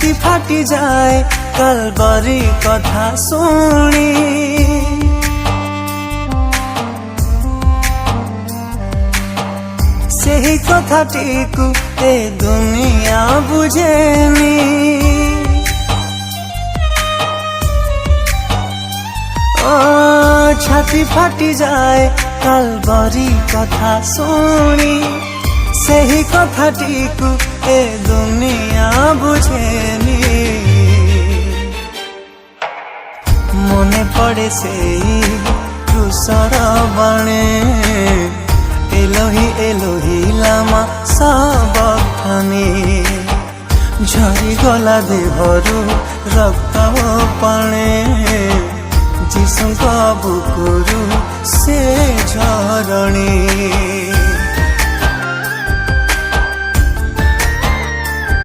छाती फाटी जाए कालबारी कथा शुणी सेही कथाटिकु ए दुनिया बुझेनी छाती फाटी जाए कालबारी कथा शुणी सेही कथाटिकु ए दुनिया बुझेनी मने पड़े से धूसर बाणे एलोही एलोही लामा साबधानी झरी गला देहरु रक्त पाणे जीशुଙ୍କ बुकुरु से झरणी।